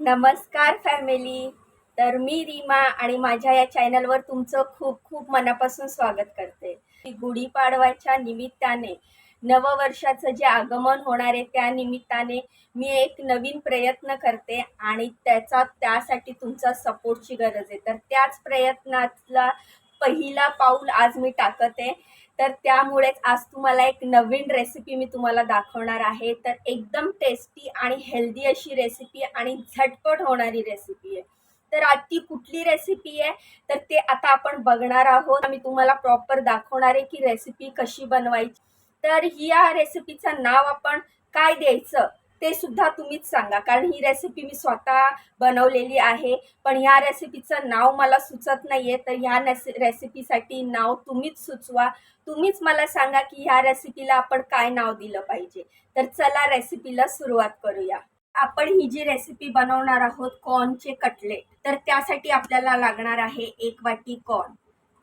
नमस्कार फॅमिली. तर मी रीमा आणि माझ्या या चॅनलवर तुमचं खूप खूप मनापासून स्वागत करते. गुढीपाडव्याच्या निमित्ताने नववर्षाचं जे आगमन होणार आहे त्या निमित्ताने मी एक नवीन प्रयत्न करते आणि त्यासाठी तुमचा सपोर्टची गरज आहे. तर त्याच प्रयत्नातला पहिला पाऊल आज मी टाकत आहे. तर त्यामुळेच आज तुम्हाला एक नवीन रेसिपी मी तुम्हाला दाखवणार आहे. तर एकदम टेस्टी आणि हेल्दी अशी रेसिपी आणि झटपट होणारी रेसिपी आहे. तर आज ती कुठली रेसिपी आहे तर ते आता आपण बघणार आहोत. मी तुम्हाला प्रॉपर दाखवणार आहे की रेसिपी कशी बनवायची. तर या रेसिपीचं नाव आपण काय द्यायचं ते सुद्धा तुम्हीच सांगा, कारण ही रेसिपी मी स्वतः बनवलेली आहे. पण ह्या रेसिपीचं नाव मला सुचत नाहीये. तर ह्या रेसिपीसाठी नाव तुम्हीच सुचवा. तुम्हीच मला सांगा की ह्या रेसिपीला आपण काय नाव दिलं पाहिजे. तर चला रेसिपीला सुरुवात करूया. आपण ही जी रेसिपी बनवणार आहोत कॉर्नचे कटलेट. तर त्यासाठी आपल्याला लागणार आहे 1 वाटी कॉर्न.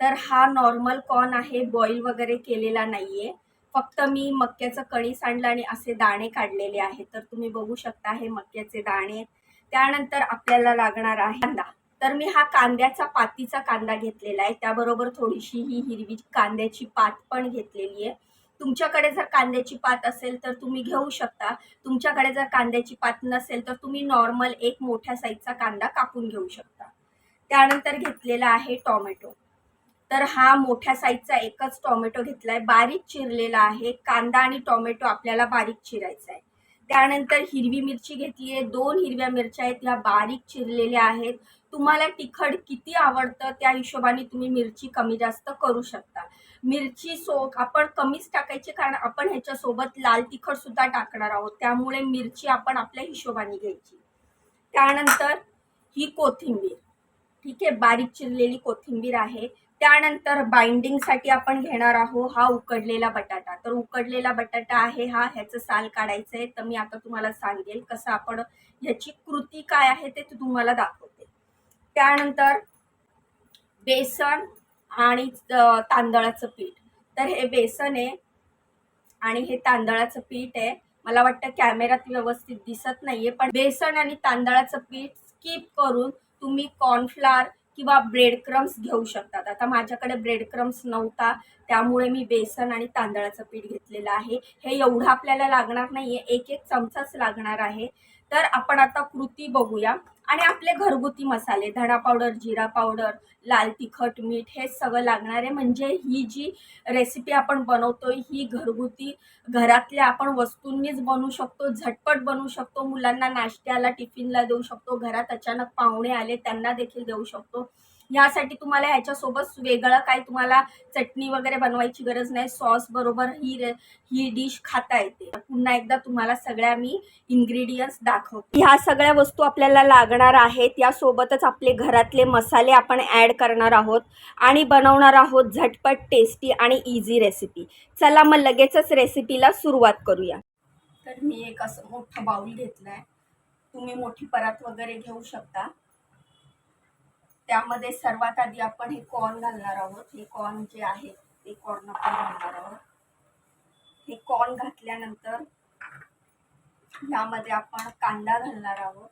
तर हा नॉर्मल कॉर्न आहे, बॉईल वगैरे केलेला नाहीये. फक्त मी मक्याचं कणीस आणलं आणि असे दाणे काढलेले आहेत. तर तुम्ही बघू शकता हे मक्याचे दाणे. त्यानंतर आपल्याला लागणार आहे कांदा. तर मी हा कांद्याचा पातीचा कांदा घेतलेला आहे. त्याबरोबर थोडीशी ही हिरवी कांद्याची पात पण घेतलेली आहे. तुमच्याकडे जर कांद्याची पात असेल तर तुम्ही घेऊ शकता. तुमच्याकडे जर कांद्याची पात नसेल तर तुम्ही नॉर्मल एक मोठ्या साईजचा कांदा कापून घेऊ शकता. त्यानंतर घेतलेला आहे टोमॅटो. तर हा मोठ्या साईजचा एकच टोमॅटो घेतलाय, बारीक चिरलेला आहे. कांदा आणि टोमॅटो आपल्याला बारीक चिरायचा आहे. त्यानंतर हिरवी मिरची घेतली आहे, 2 हिरव्या मिरच्या आहेत, ह्या बारीक चिरलेल्या आहेत. तुम्हाला तिखट किती आवडतं त्या हिशोबाने तुम्ही मिरची कमी जास्त करू शकता. मिरची आपण कमीच टाकायची, कारण आपण ह्याच्यासोबत लाल तिखट सुद्धा टाकणार आहोत. त्यामुळे मिरची आपण आपल्या हिशोबाने घ्यायची. त्यानंतर ही कोथिंबीर, ठीक आहे, बारीक चिरलेली कोथिंबीर आहे. त्यानंतर बाइंडिंगसाठी आपण घेणार आहोत हा उकडलेला बटाटा. तर उकडलेला बटाटा आहे हा, ह्याचं साल काढायचं आहे. तर मी आता तुम्हाला सांगेल कसं आपण ह्याची कृती काय आहे ते तुम्हाला दाखवते. त्यानंतर बेसन आणि तांदळाचं पीठ. तर हे बेसन आहे आणि हे तांदळाचं पीठ आहे. मला वाटतं कॅमेऱ्यात व्यवस्थित दिसत नाहीये, पण बेसन आणि तांदळाचं पीठ स्किप करून तुम्ही कॉर्नफ्लॉर किंवा ब्रेड क्रम्स घेऊ शकतात. आता माझ्याकडे ब्रेड क्रम्स नव्हता, त्यामुळे मी बेसन आणि तांदळाचं पीठ घेतलेलं आहे. हे एवढं आपल्याला लागणार नाहीये, 1-1 चमचाच लागणार आहे. तर आपण आता कृती बघूया. आणि आपले घरगुती मसाले, धणा पावडर, जिरा पावडर, लाल तिखट, मीठ हे सगळं लागणार आहे. म्हणजे ही जी रेसिपी आपण बनवतोय ही घरगुती घरातल्या आपण वस्तूंनीच बनवू शकतो, झटपट बनवू शकतो. मुलांना नाश्त्याला, टिफिनला देऊ शकतो. घरात अचानक पाहुणे आले त्यांना देखील देऊ शकतो. यासाठी तुम्हाला ह्याच्यासोबत वेगळं काही तुम्हाला चटणी वगैरे बनवायची गरज नाही. सॉस बरोबर ही डिश खाता येते. पुन्हा एकदा तुम्हाला सगळ्या मी इन्ग्रेडियंट्स दाखवते. ह्या सगळ्या वस्तू आपल्याला लागणार आहेत. यासोबतच आपले घरातले मसाले आपण ॲड करणार आहोत आणि बनवणार आहोत झटपट, टेस्टी आणि इझी रेसिपी. चला मग लगेचच रेसिपीला सुरुवात करूया. तर मी एक असं मोठं बाउल घेतलाय. तुम्ही मोठी परात वगैरे घेऊ शकता. त्यामध्ये सर्वात आधी आपण हे कॉर्न घालणार आहोत. हे कॉर्न जे आहे ते कॉर्न आपण घालणार आहोत. हे कॉर्न घातल्यानंतर यामध्ये आपण कांदा घालणार आहोत.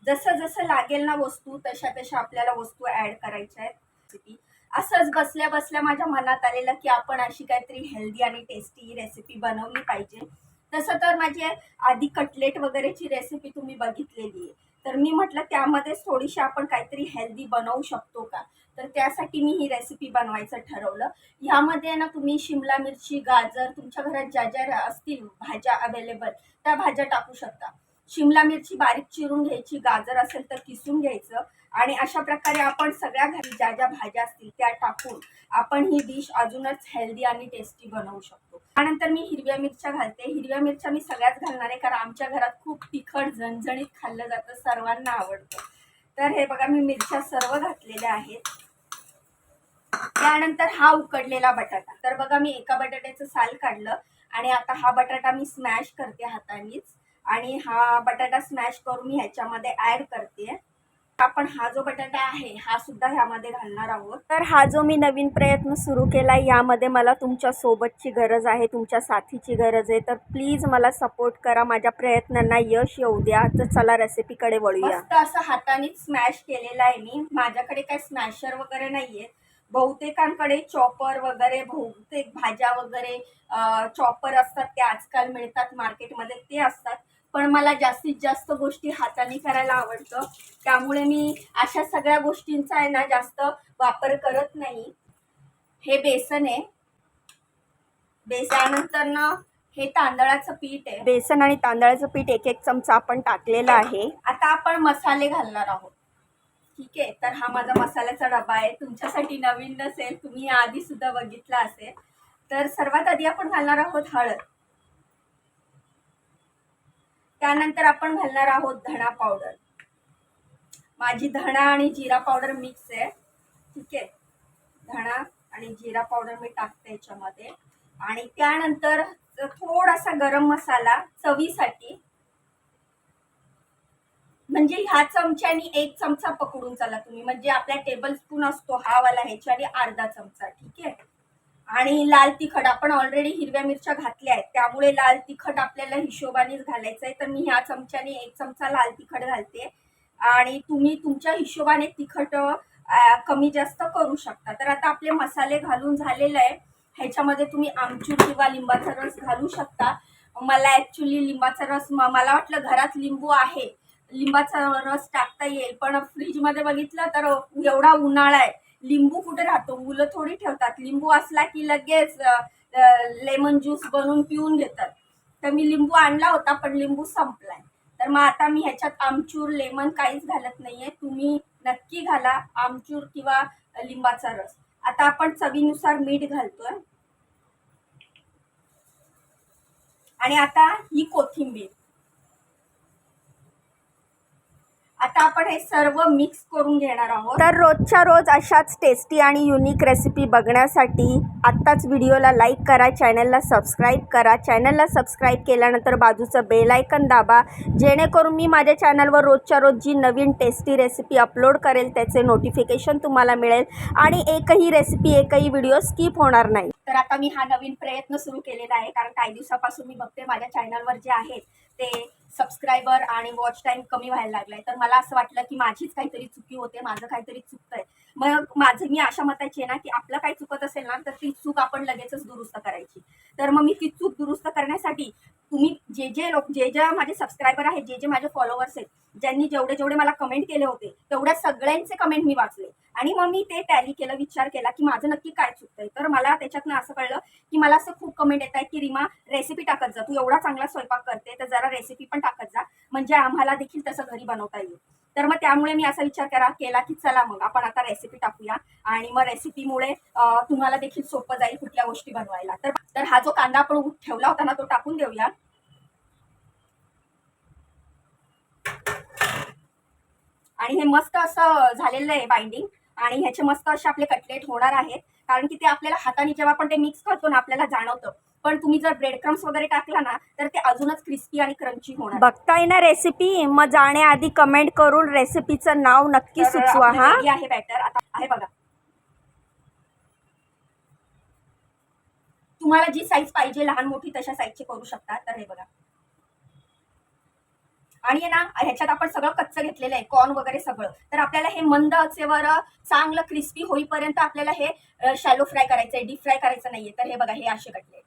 जसं जसं लागेल ना वस्तू तशा तशा आपल्याला वस्तू ऍड करायच्या आहेत. असंच बसल्या बसल्या माझ्या मनात आलेलं की आपण अशी काहीतरी हेल्दी आणि टेस्टी रेसिपी बनवली पाहिजे. तसं तर माझी आधी कटलेट वगैरेची रेसिपी तुम्ही बघितलेली आहे. तर मी म्हटलं त्यामध्येच थोडीशी आपण काहीतरी हेल्दी बनवू शकतो का. तर त्यासाठी मी ही रेसिपी बनवायचं ठरवलं. ह्यामध्ये ना तुम्ही शिमला मिरची, गाजर, तुमच्या घरात ज्या ज्या असतील भाज्या अवेलेबल त्या भाज्या टाकू शकता. शिमला मिरची बारीक चिरून घ्यायची, गाजर असेल तर किसून घ्यायचं आणि अशा प्रकारे आपण सगळ्या घरी ज्या ज्या भाज्या असतील त्या टाकून आपण ही डिश अजूनच हेल्दी आणि टेस्टी बनवू शकतो. त्यानंतर मी हिरव्या मिरच्या घालते. हिरव्या मिरच्या मी सगळ्याच घालणार आहे, कारण आमच्या घरात खूप तिखट झणझणीत खाल्लं जातं, सर्वांना आवडतं. तर हे बघा मी मिरच्या सर्व घातलेल्या आहेत. त्यानंतर हा उकडलेला बटाटा. तर बघा मी एका बटाट्याचं साल काढलं आणि आता हा बटाटा मी स्मॅश करते हातानेच. आणि हा बटाटा स्मॅश करून मी ह्याच्यामध्ये ॲड करते. आपण हा जो बटाटा आहे हा सुद्धा ह्यामध्ये घालणार आहोत. तर हा जो मी नवीन प्रयत्न सुरू केला यामध्ये मला तुमच्या सोबतची गरज आहे, तुमच्या साथीची गरज आहे. तर प्लीज मला सपोर्ट करा, माझ्या प्रयत्नांना यश येऊ द्या. तर चला रेसिपीकडे वळूया. मस्त असं हाताने स्मॅश केलेलं आहे मी. माझ्याकडे काय स्मॅशर वगैरे नाहीये. बहुतेकांकडे चॉपर वगैरे, बहुतेक भाज्या वगैरे चॉपर असतात ते आजकाल मिळतात मार्केटमध्ये, ते असतात. पण मला जास्तीत जास्त गोष्टी हाताने करायला आवडतं, त्यामुळे मी अशा सगळ्या गोष्टींचा आहे ना जास्त वापर करत नाही. हे बेसन आहे. बेसनानंतर ना हे तांदळाचं पीठ आहे. बेसन आणि तांदळाचं पीठ 1-1 चमचा आपण टाकलेला आहे. आता आपण मसाले घालणार आहोत. ठीक आहे, तर हा माझा मसाल्याचा डबा आहे. तुमच्यासाठी नवीन नसेल, तुम्ही आधी सुद्धा बघितला असेल. तर सर्वात आधी आपण घालणार आहोत हळद. त्यानंतर आपण घालणार आहोत धणा पावडर. माझी धणा आणि जिरा पावडर मिक्स आहे. ठीक आहे, धणा आणि जिरा पावडर मी टाकते याच्यामध्ये. आणि त्यानंतर थोडासा गरम मसाला चवीसाठी. म्हणजे ह्या चमच्यानी 1 चमचा पकडून चला तुम्ही, म्हणजे आपला टेबल स्पून असतो हा वाला, ह्याच्याने अर्धा चमचा. ठीक आहे, आणि लाल तिखट आपण ऑलरेडी हिरव्या मिरच्या घातल्या आहेत, त्यामुळे लाल तिखट आपल्याला हिशोबानेच घालायचं आहे. तर मी ह्या चमच्याने 1 चमचा लाल तिखट घालते, आणि तुम्ही तुमच्या हिशोबाने तिखट कमी जास्त करू शकता. तर आता आपले मसाले घालून झालेले आहे. ह्याच्यामध्ये तुम्ही आमचूर किंवा लिंबाचा रस घालू शकता. मला ॲक्च्युली लिंबाचा रस, मला वाटलं घरात लिंबू आहे, लिंबाचा रस टाकता येईल, पण फ्रीजमध्ये बघितलं तर एवढा उन्हाळा आहे, लिंबू कुठे राहतो, मुलं थोडी ठेवतात. लिंबू असला की लगेच लेमन ज्यूस बनवून पिऊन घेतात. तर मी लिंबू आणला होता, पण लिंबू संपलाय. तर मग आता मी ह्याच्यात आमचूर, लेमन काहीच घालत नाहीये. तुम्ही नक्की घाला आमचूर किंवा लिंबाचा रस. आता आपण चवीनुसार मीठ घालतोय, आणि आता ही कोथिंबीर. आता आपण हे सर्व मिक्स करून घेणार आहोत. तर रोजच्या रोज अशाच टेस्टी आणि युनिक रेसिपी बघण्यासाठी आत्ताच व्हिडिओला लाईक करा, चॅनलला सबस्क्राईब करा. चॅनलला सबस्क्राईब केल्यानंतर बाजूचं बेल आयकन दाबा, जेणेकरून मी माझ्या चॅनलवर रोजच्या रोज जी नवीन टेस्टी रेसिपी अपलोड करेल त्याचे नोटिफिकेशन तुम्हाला मिळेल, आणि एकही रेसिपी, एकही व्हिडिओ स्किप होणार नाही. तर आता मी हा नवीन प्रयत्न सुरू केलेला आहे, कारण काही दिवसापासून मी बघते माझ्या चॅनलवर जे आहेत ते सबस्क्रायबर आणि वॉच टाइम कमी व्हायला लागलाय. तर मला असं वाटलं की माझीच काहीतरी चुकी होते, माझं काहीतरी चुकतंय. मग मी अशा मताची आहे ना की आपलं काही चुकत असेल ना तर ती चूक आपण लगेचच दुरुस्त करायची. तर मग मी ती चूक दुरुस्त करण्यासाठी तुम्ही जे माझे सबस्क्रायबर आहेत, जे माझे फॉलोअर्स आहेत, ज्यांनी जेवढे मला कमेंट केले होते, तेवढ्या सगळ्यांचे कमेंट मी वाचले, आणि मग मी ते टॅली केलं, विचार केला की माझं नक्की काय चुकतंय. तर मला त्याच्यातनं असं कळलं की मला असं खूप कमेंट येत आहेत की रीमा रेसिपी टाकत जा, तू एवढा चांगला स्वयंपाक करते तर जरा रेसिपी पण टाकत जा, म्हणजे आम्हाला देखील तसं घरी बनवता येईल. तर मग त्यामुळे मी असा विचार केला की चला मग आपण आता रेसिपी टाकूया, आणि मग रेसिपीमुळे तुम्हाला देखील सोपं जाईल कुठल्या गोष्टी बनवायला. तर हा जो कांदा आपण ठेवला होता ना तो टाकून देऊया. आणि हे मस्त असं झालेलं आहे बाइंडिंग, आणि ह्याचे मस्त असे आपले कटलेट होणार आहेत, कारण की ते आपल्याला हाताने जेव्हा आपण ते मिक्स करतो ना आपल्याला जाणवतं. पण तुम्ही जर ब्रेड क्रम्स वगैरे टाकला ना तर ते अजूनच क्रिस्पी आणि क्रंची होणार. बघताय ना रेसिपी, मग जाण्याआधी कमेंट करून रेसिपीचं नाव नक्की सुचवा. हा आहे बॅटर, आता आहे बघा. तुम्हाला जी साईज पाहिजे लहान मोठी तशा साईजची करू शकता. तर हे बघा, आणि ना ह्याच्यात आपण सगळं कच्चं घेतलेलं आहे, कॉर्न वगैरे सगळं. तर आपल्याला हे मंद आचेवर चांगलं क्रिस्पी होईपर्यंत आपल्याला हे शॅलो फ्राय करायचंय, डीप फ्राय करायचं नाहीये. तर हे बघा, हे असे कटलेट.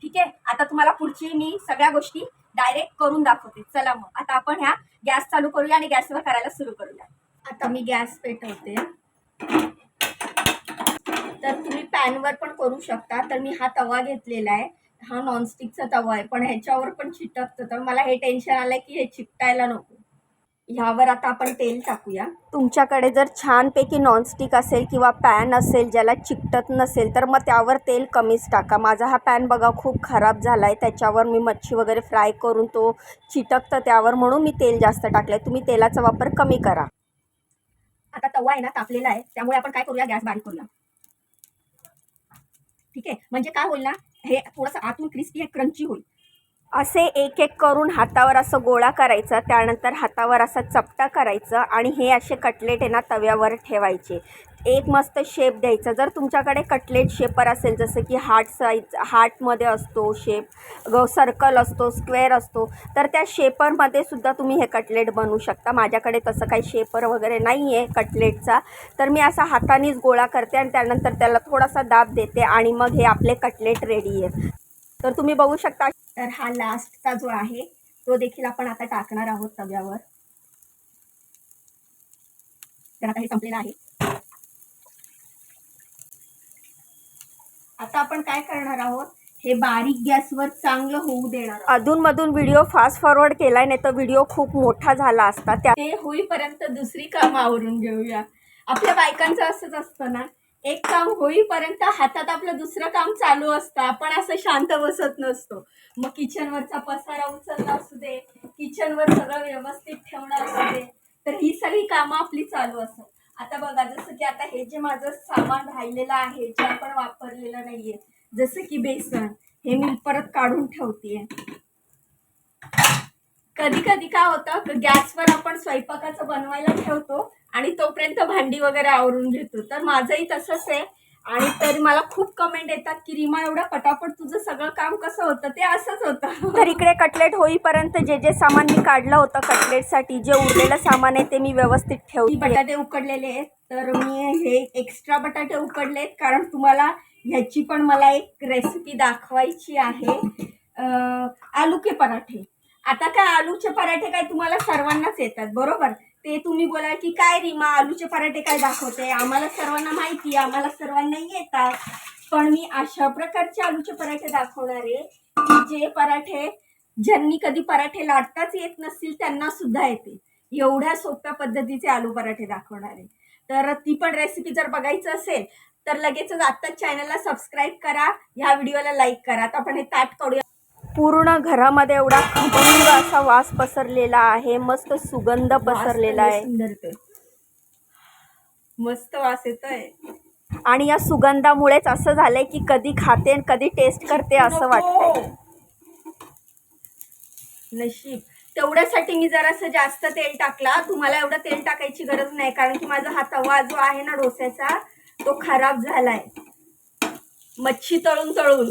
ठीक आहे, आता तुम्हाला पुढची मी सगळ्या गोष्टी डायरेक्ट करून दाखवते. चला मग आता आपण ह्या गॅस चालू करूया आणि गॅसवर करायला सुरू करूया. आता मी गॅस पेटवते. तर तुम्ही पॅनवर पण करू शकता. तर मी हा तवा घेतलेला आहे, हा नॉनस्टिकचा तवा आहे, पण ह्याच्यावर पण चिटकतं. तर मला हे टेन्शन आलंय की हे चिकटायला नको. ह्यावर आता आपण तेल टाकूया. तुमच्याकडे जर छानपैकी नॉनस्टिक असेल किंवा पॅन असेल ज्याला चिकटत नसेल तर मग त्यावर तेल कमीच टाका. माझा हा पॅन बघा खूप खराब झाला आहे, त्याच्यावर मी मच्छी वगैरे फ्राय करून तो चिटकतं त्यावर, म्हणून मी तेल जास्त टाकलं आहे. तुम्ही तेलाचा वापर कमी करा. आता तवा आहे ना तापलेला आहे, त्यामुळे आपण काय करूया, गॅस बारीक करूया. ठीक आहे, म्हणजे काय होईल ना, हे थोडंसं आतून क्रिस्पी क्रंची होईल. असे एक एक करून हातावर असं गोळा करायचा, त्यानंतर हातावर असा चपटा करायचा आणि हे असे कटलेट आहे ना तव्यावर ठेवायचे. एक मस्त शेप द्यायचा. जर तुमच्याकडे कटलेट शेपर असेल, जसं की हार्टमध्ये असतो शेप, सर्कल असतो, स्क्वेअर असतो, तर त्या शेपरमध्ये सुद्धा तुम्ही हे कटलेट बनवू शकता. माझ्याकडे तसं काही शेपर वगैरे नाही आहे कटलेटचा, तर मी असा हातानेच गोळा करते आणि त्यानंतर त्याला थोडासा दाब देते आणि मग हे आपले कटलेट रेडी आहे. तर तुम्ही बघू शकता. तर हा लास्टचा जो आहे तो देखील आपण आता टाकणार आहोत तव्यावर. तर आता हे संपलेलं आहे. आता आपण काय करणार आहोत, हे बारीक गॅसवर चांगलं होऊ देणार. अधूनमधून व्हिडिओ फास्ट फॉरवर्ड केलाय, नाही तर व्हिडिओ खूप मोठा झाला असता. ते होईपर्यंत दुसरी कामं आवरून घेऊया. आपल्या बायकांचं असंच असतं ना, एक काम होईपर्यंत हातात आपलं दुसरं काम चालू असतं. आपण असं शांत बसत नसतो. मग किचनवरचा पसारा उचलला असू दे, किचनवर सगळं व्यवस्थित ठेवणं असू दे, तर ही सगळी कामं आपली चालू असतात. आता बघा, जसं की आता हे जे माझं सामान राहिलेलं आहे, जे आपण वापरलेलं नाहीये, जसं की बेसन, हे मी परत काढून ठेवतेय. कधी कधी काय होतं, गॅसवर आपण स्वयंपाकाचं बनवायला ठेवतो आणि तोपर्यंत भांडी वगैरे आवरून घेतो. तर माझंही तसंच आहे. आणि तरी मला खूप कमेंट येतात की रीमा, एवढं पटापट तुझं सगळं काम कसं होतं. ते असंच होतं. तर इकडे कटलेट होईपर्यंत जे सामान मी काढलं होतं कटलेटसाठी, जे उरलेलं सामान आहे ते मी व्यवस्थित ठेवते. बटाटे उकडलेले आहेत, तर मी हे एक्स्ट्रा बटाटे उकडलेत, कारण तुम्हाला ह्याची पण मला एक रेसिपी दाखवायची आहे. आलू के पराठे. आता काय, आलूचे पराठे काय तुम्हाला सर्वांनाच येतात बरोबर. ते तुम्ही बोला की काय रीमा, आलूचे पराठे काय दाखवते, आम्हाला सर्वांना माहिती, आम्हाला सर्वांना येतात. पण मी अशा प्रकारचे आलूचे पराठे दाखवणार आहे की जे पराठे, ज्यांनी कधी पराठे लाटताच येत नसतील त्यांना सुद्धा येते. एवढ्या सोप्या पद्धतीचे आलू पराठे दाखवणार आहे. तर ती पण रेसिपी जर बघायचं असेल तर लगेचच आत्ताच चॅनलला सबस्क्राईब करा, ह्या व्हिडिओला लाईक करा. आता आपण हे ताट काढूया. पूर्ण घरामध्ये एवढा खमंग असा वास पसरलेला आहे, मस्त सुगंध पसरलेला आहे, मस्त वास येतोय. आणि या सुगंधामुळेच असं झालंय की कधी खाते आणि कधी टेस्ट करते असं वाटतंय. नशीब तेवढ्यासाठी मी जरासं जास्त तेल टाकला. तुम्हाला एवढं तेल टाकायची गरज नाही, कारण की माझा हा तवा जो आहे ना डोस्याचा, तो खराब झालाय मच्छी तळून तळून.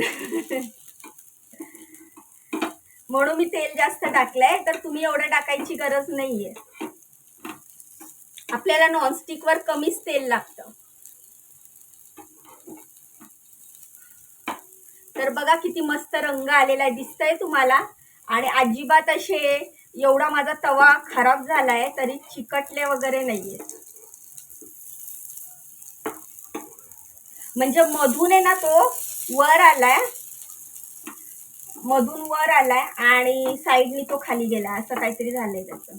म्हणून मी तेल जास्त टाकलंय. तर तुम्ही एवढं टाकायची गरज नाहीये. आपल्याला नॉनस्टिक वर कमीच तेल लागतं. तर बघा किती मस्त रंग आलेला आहे, दिसतंय तुम्हाला. आणि अजिबात असे, एवढा माझा तवा खराब झालाय तरी चिकटले वगैरे नाहीये. म्हणजे मधून आहे ना तो वर आलाय, मधून वर आलाय आणि साईडनी तो खाली गेला, असं काहीतरी झालंय त्याचं.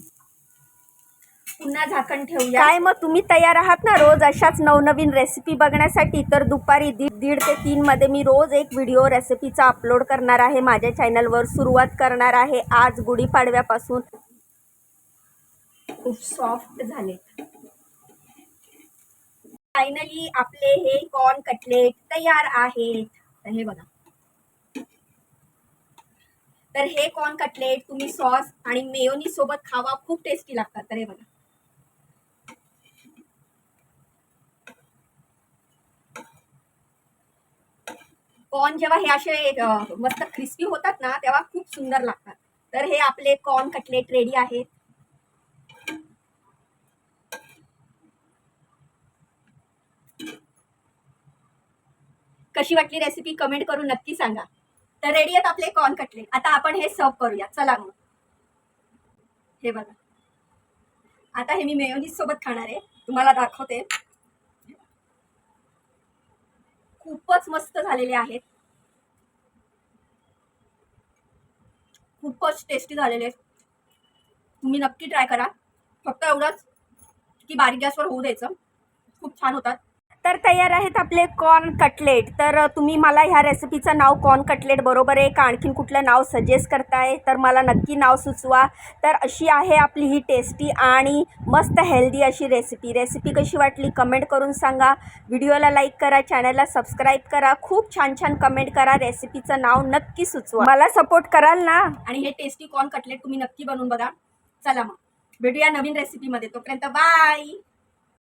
पुन्हा झाकण ठेवूया. काय मग तुम्ही तयार आहात ना रोज अशाच नवनवीन रेसिपी बघण्यासाठी? तर दुपारी 1:30 ते 3 मध्ये मी रोज एक व्हिडिओ रेसिपीचा अपलोड करणार आहे माझ्या चॅनलवर. सुरुवात करणार आहे आज गुढीपाडव्यापासून. खूप सॉफ्ट झाले. फायनली आपले हे कॉर्न कटलेट तयार आहेत. तर हे बघा, तर हे कॉर्न कटलेट तुम्ही सॉस आणि मेयोनीज सोबत खावा, खूप टेस्टी लागतात. तर हे बघा, कॉर्न जेव्हा हे असे मस्त क्रिस्पी होतात ना, तेव्हा खूप सुंदर लागतात. तर हे आपले कॉर्न कटलेट रेडी आहेत. कशी वाटली रेसिपी कमेंट करून नक्की सांगा. तर रेडी आहेत आपले कॉर्न कटलेट. आता आपण हे सर्व करूया. चला मग. हे बघा, आता हे मी मेयोनीज सोबत खाणार आहे, तुम्हाला दाखवते. खूपच मस्त झालेले आहेत, खूपच टेस्टी झालेले आहेत. तुम्ही नक्की ट्राय करा. फक्त एवढंच की बारीक गॅसवर होऊ द्यायचं, खूप छान होतात. तर तयार आहेत आपले कॉर्न कटलेट. तर तुम्ही मला ह्या रेसिपीचं नाव कॉर्न कटलेट बरोबर आहे का आणखीन कुठलं नाव सजेस्ट करताय तर मला नक्की नाव सुचवा. तर अशी आहे आपली ही टेस्टी आणि मस्त हेल्दी अशी रेसिपी कशी वाटली कमेंट करून सांगा. व्हिडिओला लाईक करा, चॅनलला सबस्क्राईब करा, खूप छान छान कमेंट करा, रेसिपीचं नाव नक्की सुचवा. मला सपोर्ट कराल ना. आणि हे टेस्टी कॉर्न कटलेट तुम्ही नक्की बनवून बघा. चला मग भेटूया नवीन रेसिपीमध्ये, तोपर्यंत बाय.